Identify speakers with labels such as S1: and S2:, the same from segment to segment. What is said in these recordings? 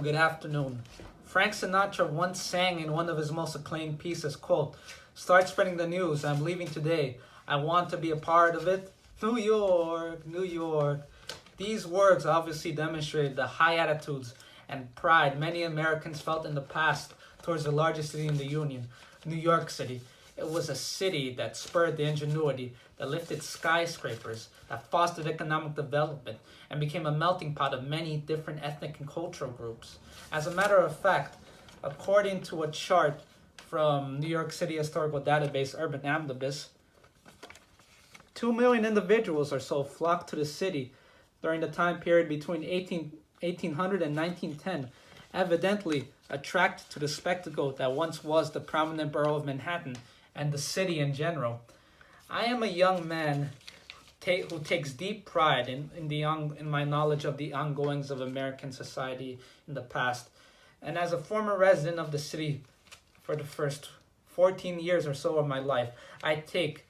S1: Good afternoon. Frank Sinatra once sang in one of his most acclaimed pieces, quote, "Start spreading the news, I'm leaving today. I want to be a part of it. New York, New York." These words obviously demonstrated the high attitudes and pride many Americans felt in the past towards the largest city in the Union, New York City. It was a city that spurred the ingenuity, that lifted skyscrapers, that fostered economic development, and became a melting pot of many different ethnic and cultural groups. As a matter of fact, according to a chart from New York City Historical Database Urban Omnibus, 2 million individuals or so flocked to the city during the time period between 1800 and 1910, evidently attracted to the spectacle that once was the prominent borough of Manhattan and the city in general. I am a young man who takes deep pride in my knowledge of the ongoings of American society in the past. And as a former resident of the city for the first 14 years or so of my life, I take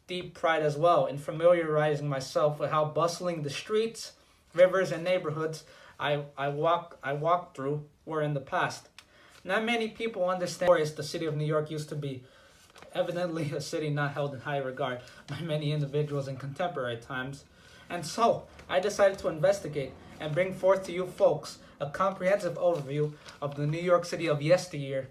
S1: deep pride as well in familiarizing myself with how bustling the streets, rivers, and neighborhoods I walked through were in the past. Not many people understand how the city of New York used to be. Evidently a city not held in high regard by many individuals in contemporary times. And so, I decided to investigate and bring forth to you folks a comprehensive overview of the New York City of yesteryear.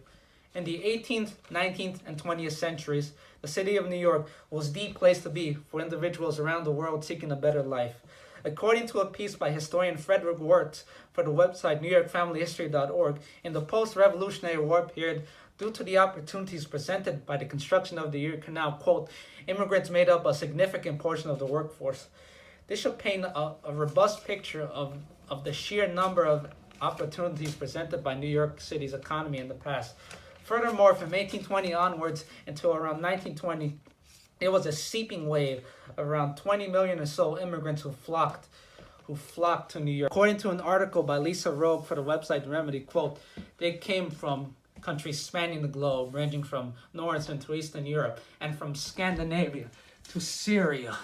S1: In the 18th, 19th, and 20th centuries, the city of New York was the place to be for individuals around the world seeking a better life. According to a piece by historian Frederick Wirtz for the website NewYorkFamilyHistory.org, in the post-Revolutionary War period, due to the opportunities presented by the construction of the Erie Canal, quote, immigrants made up a significant portion of the workforce. This should paint a robust picture of the sheer number of opportunities presented by New York City's economy in the past. Furthermore, from 1820 onwards until around 1920, it was a seeping wave of around 20 million or so immigrants who flocked to New York. According to an article by Lisa Rogue for the website Remedy, quote, they came from countries spanning the globe, ranging from Northern to Eastern Europe, and from Scandinavia to Syria.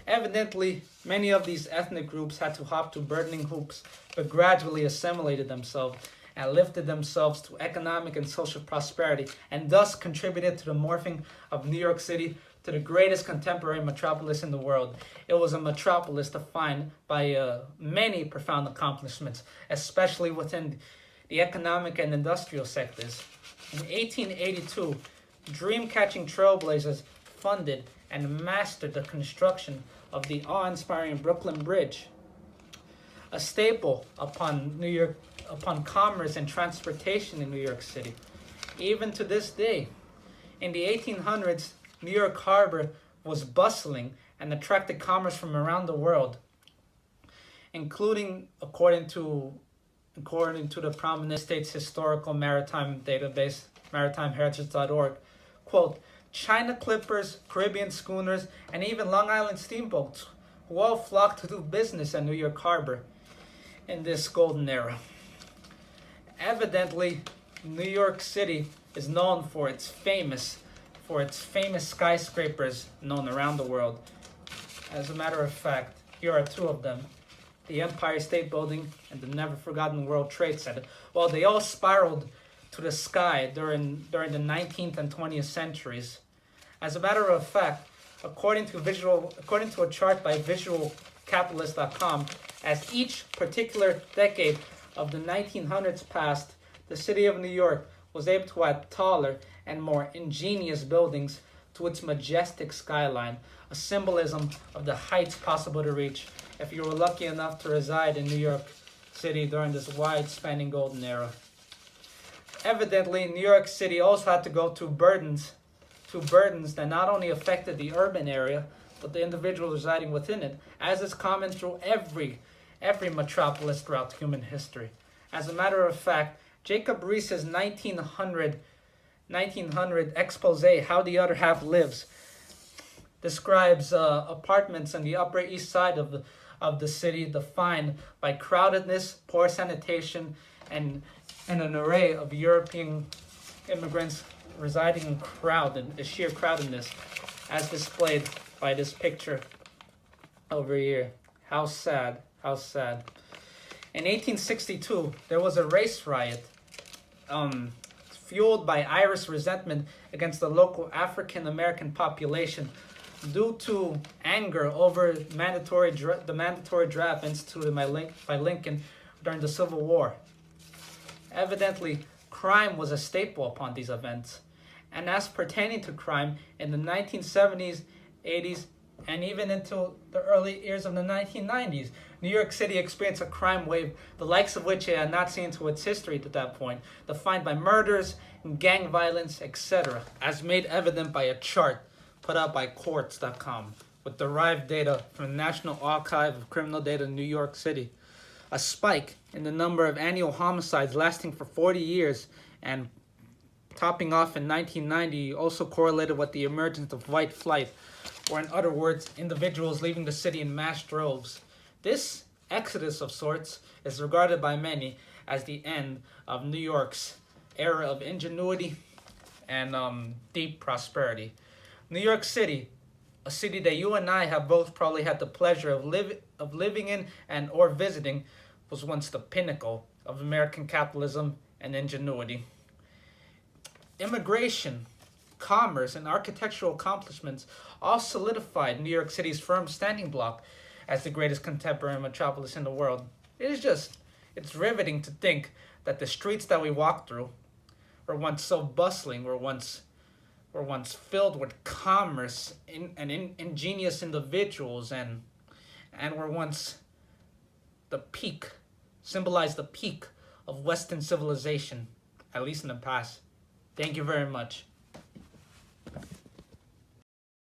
S1: Evidently, many of these ethnic groups had to hop to burning hoops, but gradually assimilated themselves and lifted themselves to economic and social prosperity, and thus contributed to the morphing of New York City to the greatest contemporary metropolis in the world. It was a metropolis defined by many profound accomplishments, especially within the economic and industrial sectors. In 1882, dream-catching trailblazers funded and mastered the construction of the awe-inspiring Brooklyn Bridge, a staple upon commerce and transportation in New York City. Even to this day, in the 1800s, New York Harbor was bustling and attracted commerce from around the world, including, according to the prominent state's historical maritime database, MaritimeHeritage.org, quote, China clippers, Caribbean schooners, and even Long Island steamboats, who all flocked to do business at New York Harbor in this golden era. Evidently, New York City is known for its famous skyscrapers known around the world. As a matter of fact, here are two of them: the Empire State Building and the never-forgotten World Trade Center. Well, they all spiraled to the sky during the 19th and 20th centuries. As a matter of fact, according to a chart by VisualCapitalist.com, as each particular decade of the 1900s passed, the city of New York was able to add taller and more ingenious buildings to its majestic skyline, a symbolism of the heights possible to reach if you were lucky enough to reside in New York City during this wide-spanning golden era. Evidently, New York City also had to go through burdens that not only affected the urban area, but the individuals residing within it, as is common through every metropolis throughout human history. As a matter of fact, Jacob Riis's 1900 expose, How the Other Half Lives, describes apartments on the Upper East Side of the city defined by crowdedness, poor sanitation, and an array of European immigrants residing in sheer crowdedness, as displayed by this picture over here. How sad, how sad. In 1862, there was a race riot fueled by Irish resentment against the local African American population due to anger over the mandatory draft instituted by Lincoln during the Civil War. Evidently, crime was a staple upon these events. And as pertaining to crime, in the 1970s, 80s, and even into the early years of the 1990s, New York City experienced a crime wave, the likes of which it had not seen to its history to that point, defined by murders, gang violence, etc., as made evident by a chart put out by Courts.com with derived data from the National Archive of Criminal Data in New York City. A spike in the number of annual homicides lasting for 40 years and topping off in 1990 also correlated with the emergence of white flight, or in other words, individuals leaving the city in mass droves. This exodus of sorts is regarded by many as the end of New York's era of ingenuity and deep prosperity. New York City, a city that you and I have both probably had the pleasure of living in and or visiting, was once the pinnacle of American capitalism and ingenuity. Immigration, commerce, and architectural accomplishments all solidified New York City's firm standing block as the greatest contemporary metropolis in the world. It's riveting to think that the streets that we walk through were once so bustling, were once filled with commerce and ingenious individuals, and were once the peak, symbolized the peak of Western civilization, at least in the past. Thank you very much.